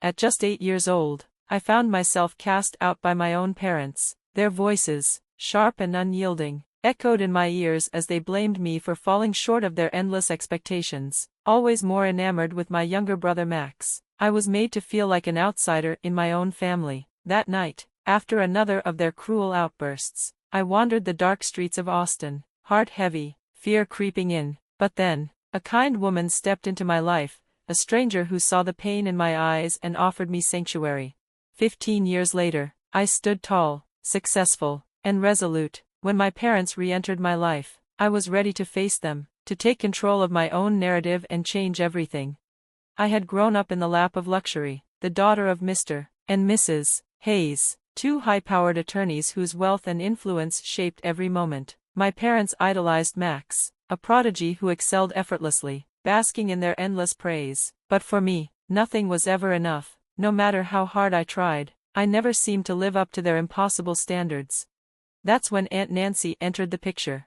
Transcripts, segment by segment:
At just 8 years old, I found myself cast out by my own parents. Their voices, sharp and unyielding, echoed in my ears as they blamed me for falling short of their endless expectations, always more enamored with my younger brother Max. I was made to feel like an outsider in my own family. That night, after another of their cruel outbursts, I wandered the dark streets of Austin, heart heavy, fear creeping in. But then, a kind woman stepped into my life, a stranger who saw the pain in my eyes and offered me sanctuary. 15 years later, I stood tall, successful, and resolute. When my parents re-entered my life, I was ready to face them, to take control of my own narrative and change everything. I had grown up in the lap of luxury, the daughter of Mr. and Mrs. Hayes, two high-powered attorneys whose wealth and influence shaped every moment. My parents idolized Max, a prodigy who excelled effortlessly, basking in their endless praise. But for me, nothing was ever enough. No matter how hard I tried, I never seemed to live up to their impossible standards. That's when Aunt Nancy entered the picture.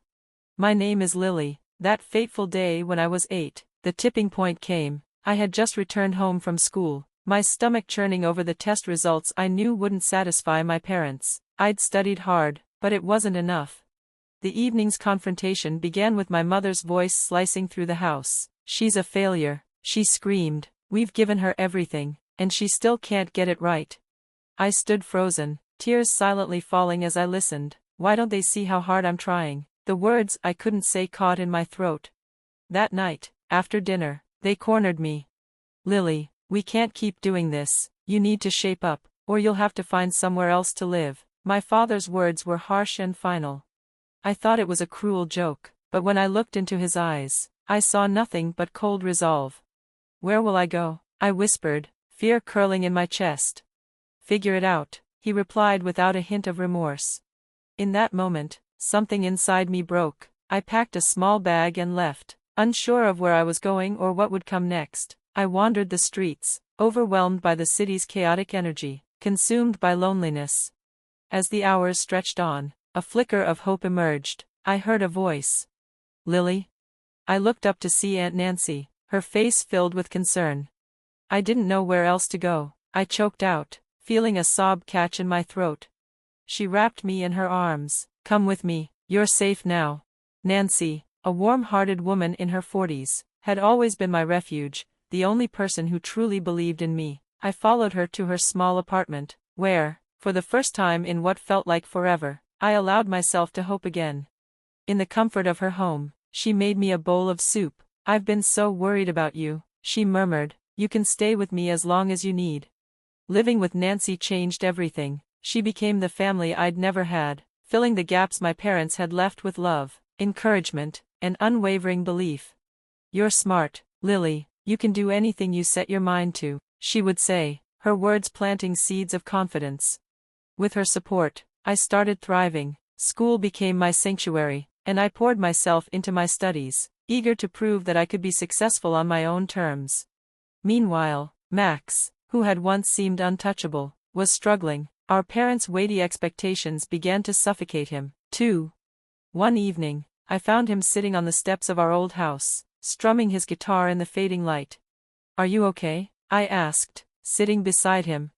My name is Lily. That fateful day when I was 8, the tipping point came. I had just returned home from school, my stomach churning over the test results I knew wouldn't satisfy my parents. I'd studied hard, but it wasn't enough. The evening's confrontation began with my mother's voice slicing through the house. "She's a failure," she screamed. "We've given her everything, and she still can't get it right." I stood frozen, tears silently falling as I listened. Why don't they see how hard I'm trying? The words I couldn't say caught in my throat. That night, after dinner, they cornered me. "Lily, we can't keep doing this. You need to shape up, or you'll have to find somewhere else to live." My father's words were harsh and final. I thought it was a cruel joke, but when I looked into his eyes, I saw nothing but cold resolve. "Where will I go?" I whispered, fear curling in my chest. "Figure it out," he replied without a hint of remorse. In that moment, something inside me broke. I packed a small bag and left, unsure of where I was going or what would come next. I wandered the streets, overwhelmed by the city's chaotic energy, consumed by loneliness. As the hours stretched on, a flicker of hope emerged. I heard a voice. "Lily?" I looked up to see Aunt Nancy, her face filled with concern. I didn't know where else to go. I choked out, feeling a sob catch in my throat. She wrapped me in her arms. "Come with me, you're safe now." Nancy, a warm-hearted woman in her 40s, had always been my refuge, the only person who truly believed in me. I followed her to her small apartment, where, for the first time in what felt like forever, I allowed myself to hope again. In the comfort of her home, she made me a bowl of soup. "I've been so worried about you," she murmured. "You can stay with me as long as you need." Living with Nancy changed everything. She became the family I'd never had, filling the gaps my parents had left with love, encouragement, and unwavering belief. "You're smart, Lily. You can do anything you set your mind to," she would say, her words planting seeds of confidence. With her support, I started thriving. School became my sanctuary, and I poured myself into my studies, eager to prove that I could be successful on my own terms. Meanwhile, Max, who had once seemed untouchable, was struggling. Our parents' weighty expectations began to suffocate him, too. One evening, I found him sitting on the steps of our old house, strumming his guitar in the fading light. "Are you okay?" I asked, sitting beside him.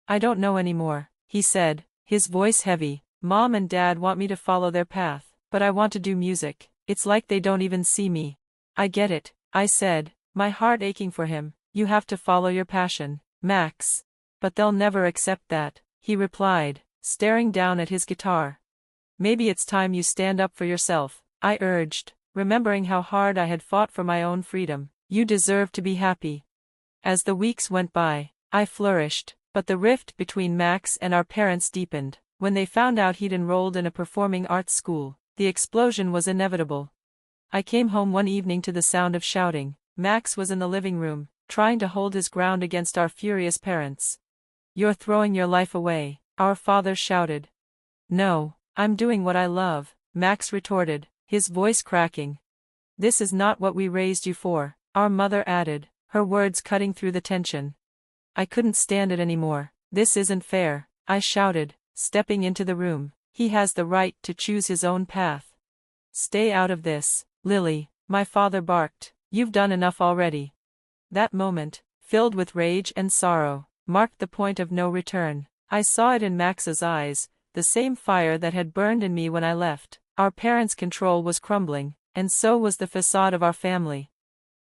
"I don't know anymore," he said, his voice heavy. "Mom and Dad want me to follow their path, but I want to do music. It's like they don't even see me." "I get it," I said, my heart aching for him. "You have to follow your passion, Max." "But they'll never accept that," he replied, staring down at his guitar. "Maybe it's time you stand up for yourself," I urged, remembering how hard I had fought for my own freedom. "You deserve to be happy." As the weeks went by, I flourished, but the rift between Max and our parents deepened. When they found out he'd enrolled in a performing arts school, the explosion was inevitable. I came home one evening to the sound of shouting. Max was in the living room, trying to hold his ground against our furious parents. "You're throwing your life away," our father shouted. "No, I'm doing what I love," Max retorted, his voice cracking. "This is not what we raised you for," our mother added, her words cutting through the tension. I couldn't stand it anymore. "This isn't fair," I shouted, stepping into the room. "He has the right to choose his own path." "Stay out of this, Lily," my father barked. "You've done enough already." That moment, filled with rage and sorrow, marked the point of no return. I saw it in Max's eyes, the same fire that had burned in me when I left. Our parents' control was crumbling, and so was the facade of our family.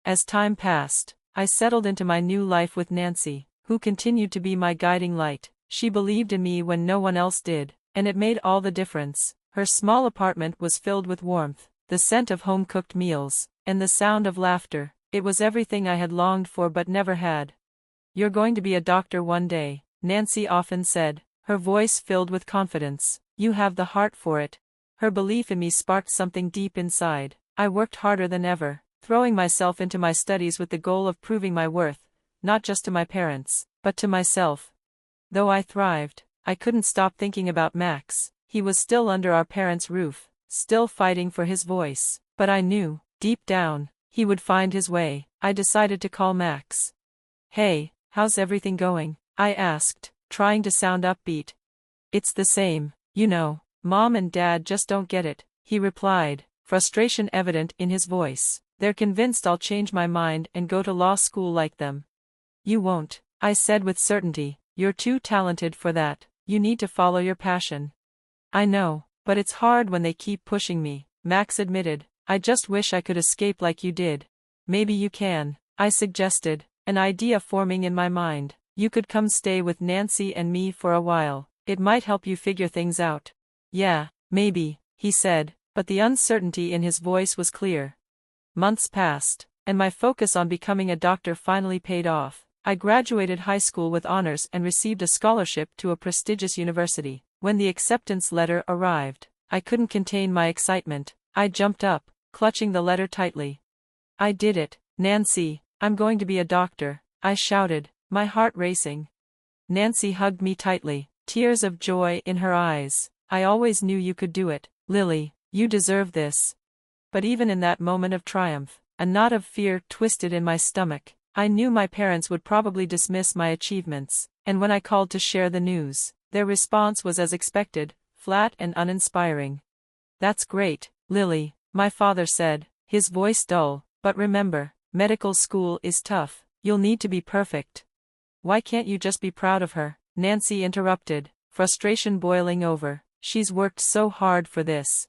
As time passed, I settled into my new life with Nancy, who continued to be my guiding light. She believed in me when no one else did, and it made all the difference. Her small apartment was filled with warmth, the scent of home-cooked meals, and the sound of laughter. It was everything I had longed for but never had. "You're going to be a doctor one day," Nancy often said, her voice filled with confidence. "You have the heart for it." Her belief in me sparked something deep inside. I worked harder than ever, throwing myself into my studies with the goal of proving my worth, not just to my parents, but to myself. Though I thrived, I couldn't stop thinking about Max. He was still under our parents' roof, still fighting for his voice. But I knew, deep down, he would find his way. I decided to call Max. "Hey, how's everything going?" I asked, trying to sound upbeat. "It's the same, you know. Mom and Dad just don't get it," he replied, frustration evident in his voice. "They're convinced I'll change my mind and go to law school like them." "You won't," I said with certainty. "You're too talented for that. You need to follow your passion." "I know, but it's hard when they keep pushing me," Max admitted. "I just wish I could escape like you did." "Maybe you can," I suggested, an idea forming in my mind. "You could come stay with Nancy and me for a while. It might help you figure things out." "Yeah, maybe," he said, but the uncertainty in his voice was clear. Months passed, and my focus on becoming a doctor finally paid off. I graduated high school with honors and received a scholarship to a prestigious university. When the acceptance letter arrived, I couldn't contain my excitement. I jumped up, clutching the letter tightly. "I did it, Nancy, I'm going to be a doctor," I shouted, my heart racing. Nancy hugged me tightly, tears of joy in her eyes. "I always knew you could do it, Lily, you deserve this." But even in that moment of triumph, a knot of fear twisted in my stomach. I knew my parents would probably dismiss my achievements, and when I called to share the news, their response was as expected, flat and uninspiring. "That's great, Lily," my father said, his voice dull, "but remember, medical school is tough. You'll need to be perfect." "Why can't you just be proud of her?" Nancy interrupted, frustration boiling over. "She's worked so hard for this."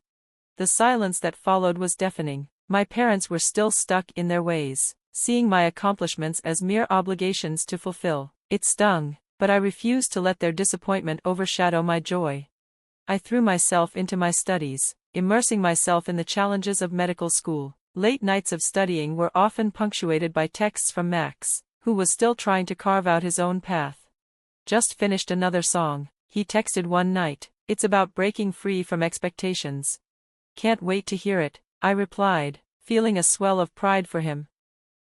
The silence that followed was deafening. My parents were still stuck in their ways, seeing my accomplishments as mere obligations to fulfill. It stung, but I refused to let their disappointment overshadow my joy. I threw myself into my studies, immersing myself in the challenges of medical school. Late nights of studying were often punctuated by texts from Max, who was still trying to carve out his own path. "Just finished another song," he texted one night. "It's about breaking free from expectations." "Can't wait to hear it," I replied, feeling a swell of pride for him.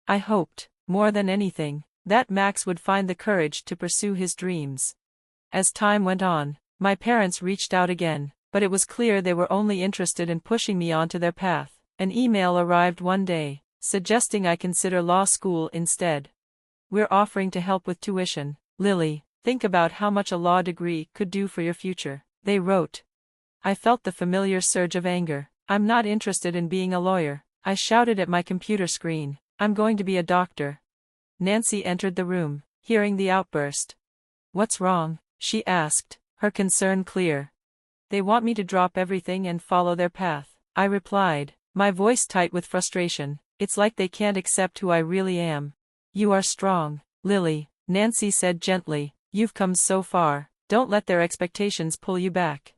I hoped, more than anything, that Max would find the courage to pursue his dreams. As time went on, my parents reached out again, but it was clear they were only interested in pushing me onto their path. An email arrived one day, suggesting I consider law school instead. "We're offering to help with tuition, Lily. Think about how much a law degree could do for your future," they wrote. I felt the familiar surge of anger. "I'm not interested in being a lawyer," I shouted at my computer screen. "I'm going to be a doctor." Nancy entered the room, hearing the outburst. "What's wrong?" she asked, her concern clear. "They want me to drop everything and follow their path," I replied, my voice tight with frustration. "It's like they can't accept who I really am." "You are strong, Lily," Nancy said gently. "You've come so far, don't let their expectations pull you back."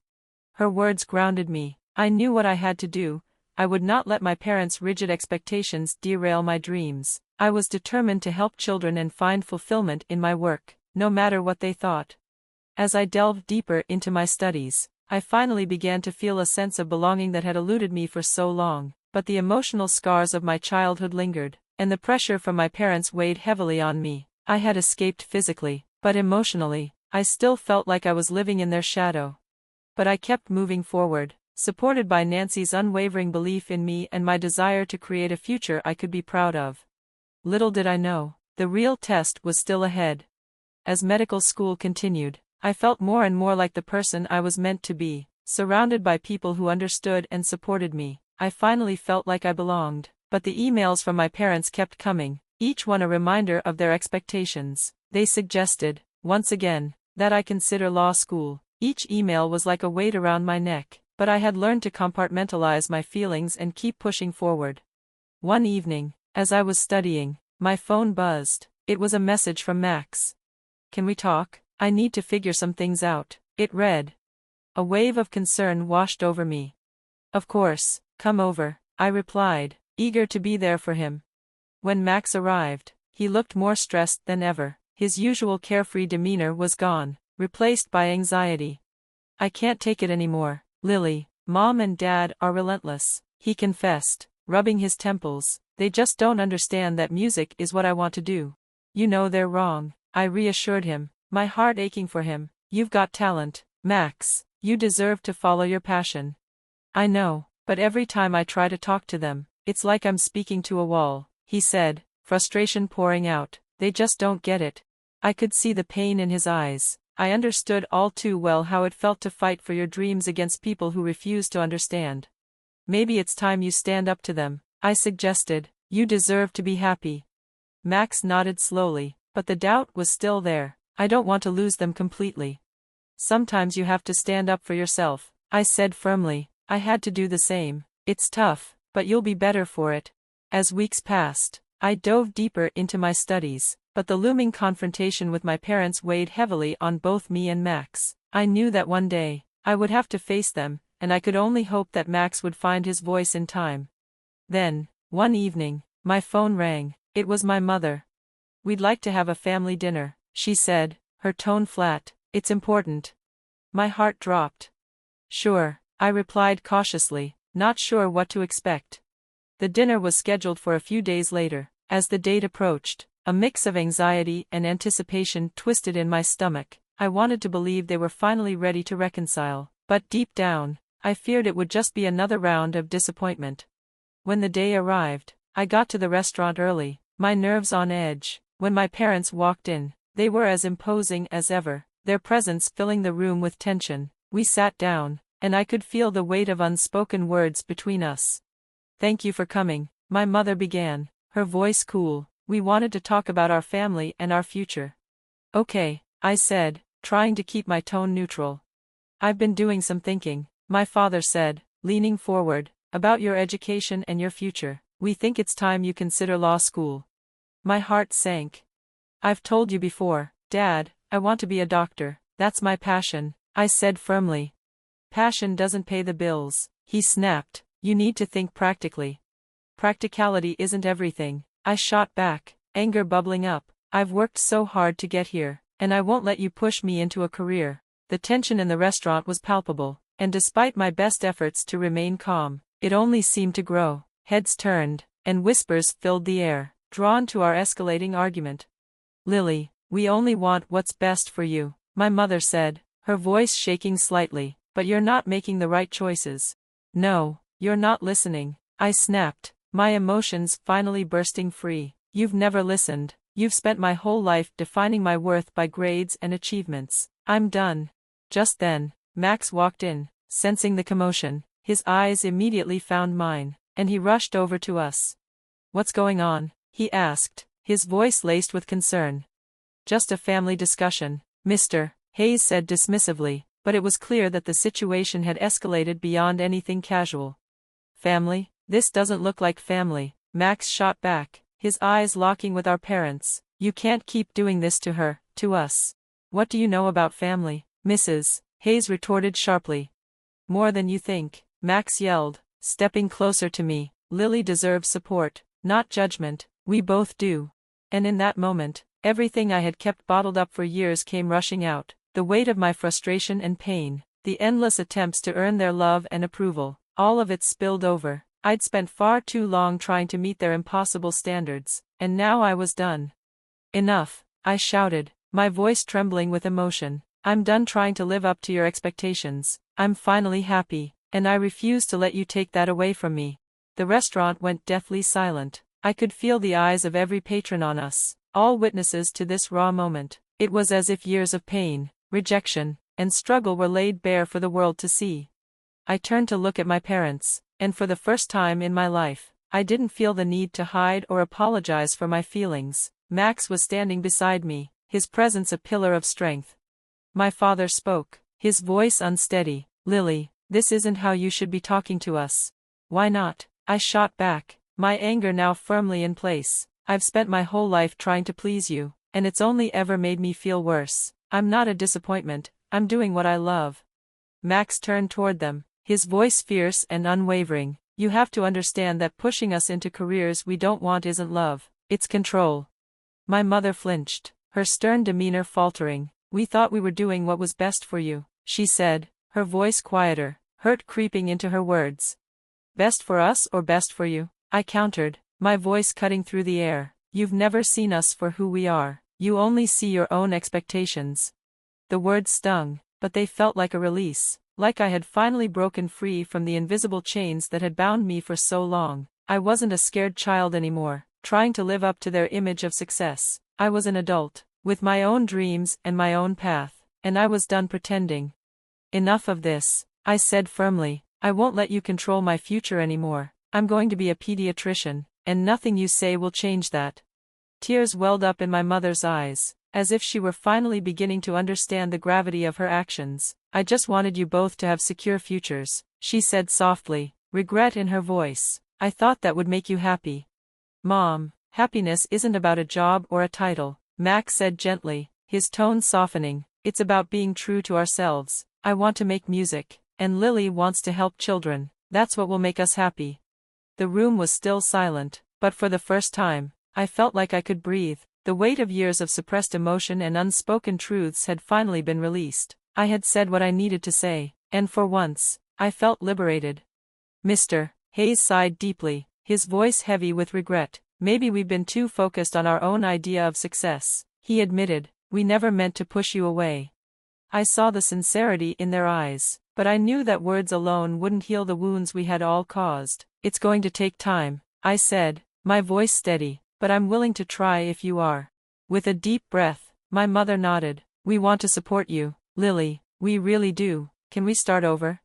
Her words grounded me. I knew what I had to do. I would not let my parents' rigid expectations derail my dreams. I was determined to help children and find fulfillment in my work, no matter what they thought. As I delved deeper into my studies, I finally began to feel a sense of belonging that had eluded me for so long, but the emotional scars of my childhood lingered, and the pressure from my parents weighed heavily on me. I had escaped physically, but emotionally, I still felt like I was living in their shadow. But I kept moving forward, supported by Nancy's unwavering belief in me and my desire to create a future I could be proud of. Little did I know, the real test was still ahead. As medical school continued, I felt more and more like the person I was meant to be, surrounded by people who understood and supported me. I finally felt like I belonged, but the emails from my parents kept coming, each one a reminder of their expectations. They suggested, once again, that I consider law school. Each email was like a weight around my neck, but I had learned to compartmentalize my feelings and keep pushing forward. One evening, as I was studying, my phone buzzed. It was a message from Max. "Can we talk? I need to figure some things out," it read. A wave of concern washed over me. "Of course, come over," I replied, eager to be there for him. When Max arrived, he looked more stressed than ever. His usual carefree demeanor was gone, replaced by anxiety. "I can't take it anymore, Lily. Mom and Dad are relentless," he confessed, rubbing his temples. "They just don't understand that music is what I want to do." "You know they're wrong," I reassured him, my heart aching for him. "You've got talent, Max. You deserve to follow your passion." "I know, but every time I try to talk to them, it's like I'm speaking to a wall," he said, frustration pouring out. "They just don't get it." I could see the pain in his eyes. I understood all too well how it felt to fight for your dreams against people who refuse to understand. "Maybe it's time you stand up to them," I suggested. "You deserve to be happy." Max nodded slowly, but the doubt was still there. "I don't want to lose them completely." "Sometimes you have to stand up for yourself," I said firmly. I had to do the same. "It's tough, but you'll be better for it." As weeks passed, I dove deeper into my studies, but the looming confrontation with my parents weighed heavily on both me and Max. I knew that one day, I would have to face them, and I could only hope that Max would find his voice in time. Then, one evening, my phone rang. It was my mother. "We'd like to have a family dinner," she said, her tone flat. "It's important." My heart dropped. "Sure," I replied cautiously, not sure what to expect. The dinner was scheduled for a few days later. As the date approached, a mix of anxiety and anticipation twisted in my stomach. I wanted to believe they were finally ready to reconcile, but deep down, I feared it would just be another round of disappointment. When the day arrived, I got to the restaurant early, my nerves on edge. When my parents walked in, they were as imposing as ever, their presence filling the room with tension. We sat down, and I could feel the weight of unspoken words between us. "Thank you for coming," my mother began, her voice cool. "We wanted to talk about our family and our future." "Okay," I said, trying to keep my tone neutral. "I've been doing some thinking," my father said, leaning forward, "about your education and your future. We think it's time you consider law school." My heart sank. "I've told you before, Dad, I want to be a doctor. That's my passion," I said firmly. "Passion doesn't pay the bills," he snapped. "You need to think practically." "Practicality isn't everything," I shot back, anger bubbling up. "I've worked so hard to get here, and I won't let you push me into a career." The tension in the restaurant was palpable, and despite my best efforts to remain calm, it only seemed to grow. Heads turned, and whispers filled the air, drawn to our escalating argument. "Lily, we only want what's best for you," my mother said, her voice shaking slightly. "But you're not making the right choices." "No, you're not listening," I snapped, my emotions finally bursting free. "You've never listened. You've spent my whole life defining my worth by grades and achievements. I'm done." Just then, Max walked in, sensing the commotion. His eyes immediately found mine, and he rushed over to us. "What's going on?" he asked, his voice laced with concern. "Just a family discussion, Mr. Hayes said dismissively, but it was clear that the situation had escalated beyond anything casual. "Family? This doesn't look like family," Max shot back, his eyes locking with our parents. "You can't keep doing this to her, to us." "What do you know about family, Mrs. Hayes retorted sharply. "More than you think," Max yelled, stepping closer to me. "Lily deserves support, not judgment. We both do." And in that moment, everything I had kept bottled up for years came rushing out. The weight of my frustration and pain, the endless attempts to earn their love and approval, all of it spilled over. I'd spent far too long trying to meet their impossible standards, and now I was done. "Enough," I shouted, my voice trembling with emotion. "I'm done trying to live up to your expectations. I'm finally happy, and I refuse to let you take that away from me." The restaurant went deathly silent. I could feel the eyes of every patron on us, all witnesses to this raw moment. It was as if years of pain, rejection, and struggle were laid bare for the world to see. I turned to look at my parents, and for the first time in my life, I didn't feel the need to hide or apologize for my feelings. Max was standing beside me, his presence a pillar of strength. My father spoke, his voice unsteady. Lily, this isn't how you should be talking to us. Why not? I shot back, my anger now firmly in place. I've spent my whole life trying to please you, and it's only ever made me feel worse. I'm not a disappointment, I'm doing what I love. Max turned toward them, his voice fierce and unwavering. You have to understand that pushing us into careers we don't want isn't love, it's control. My mother flinched, her stern demeanor faltering. We thought we were doing what was best for you, she said, her voice quieter, hurt creeping into her words. Best for us or best for you? I countered, my voice cutting through the air. You've never seen us for who we are, you only see your own expectations. The words stung, but they felt like a release, like I had finally broken free from the invisible chains that had bound me for so long. I wasn't a scared child anymore, trying to live up to their image of success. I was an adult, with my own dreams and my own path, and I was done pretending. Enough of this, I said firmly. I won't let you control my future anymore. I'm going to be a pediatrician, and nothing you say will change that. Tears welled up in my mother's eyes, as if she were finally beginning to understand the gravity of her actions. I just wanted you both to have secure futures, she said softly, regret in her voice. I thought that would make you happy. Mom, happiness isn't about a job or a title, Max said gently, his tone softening. It's about being true to ourselves. I want to make music, and Lily wants to help children. That's what will make us happy. The room was still silent, but for the first time, I felt like I could breathe. The weight of years of suppressed emotion and unspoken truths had finally been released. I had said what I needed to say, and for once, I felt liberated. Mr. Hayes sighed deeply, his voice heavy with regret. Maybe we've been too focused on our own idea of success, he admitted. We never meant to push you away. I saw the sincerity in their eyes, but I knew that words alone wouldn't heal the wounds we had all caused. It's going to take time, I said, my voice steady, but I'm willing to try if you are. With a deep breath, my mother nodded. We want to support you, Lily, we really do. Can we start over?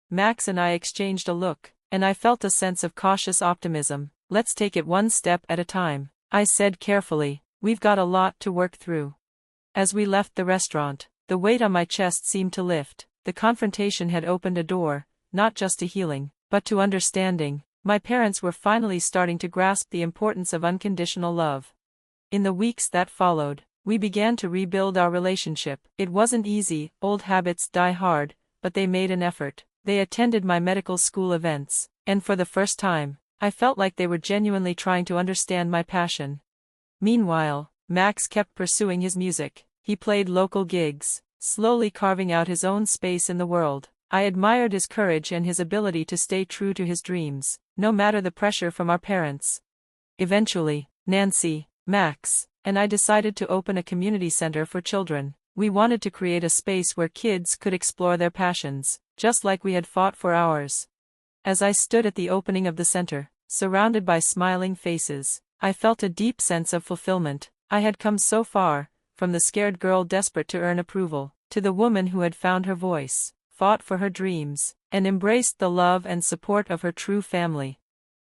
Max and I exchanged a look, and I felt a sense of cautious optimism. Let's take it one step at a time, I said carefully. We've got a lot to work through. As we left the restaurant, the weight on my chest seemed to lift. The confrontation had opened a door, not just to healing, but to understanding. My parents were finally starting to grasp the importance of unconditional love. In the weeks that followed, we began to rebuild our relationship. It wasn't easy, old habits die hard, but they made an effort. They attended my medical school events, and for the first time, I felt like they were genuinely trying to understand my passion. Meanwhile, Max kept pursuing his music. He played local gigs, slowly carving out his own space in the world. I admired his courage and his ability to stay true to his dreams, no matter the pressure from our parents. Eventually, Nancy, Max, and I decided to open a community center for children. We wanted to create a space where kids could explore their passions, just like we had fought for ours. As I stood at the opening of the center, surrounded by smiling faces, I felt a deep sense of fulfillment. I had come so far, from the scared girl desperate to earn approval, to the woman who had found her voice, fought for her dreams, and embraced the love and support of her true family.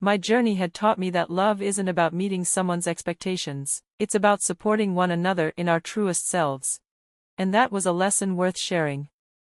My journey had taught me that love isn't about meeting someone's expectations, it's about supporting one another in our truest selves. And that was a lesson worth sharing.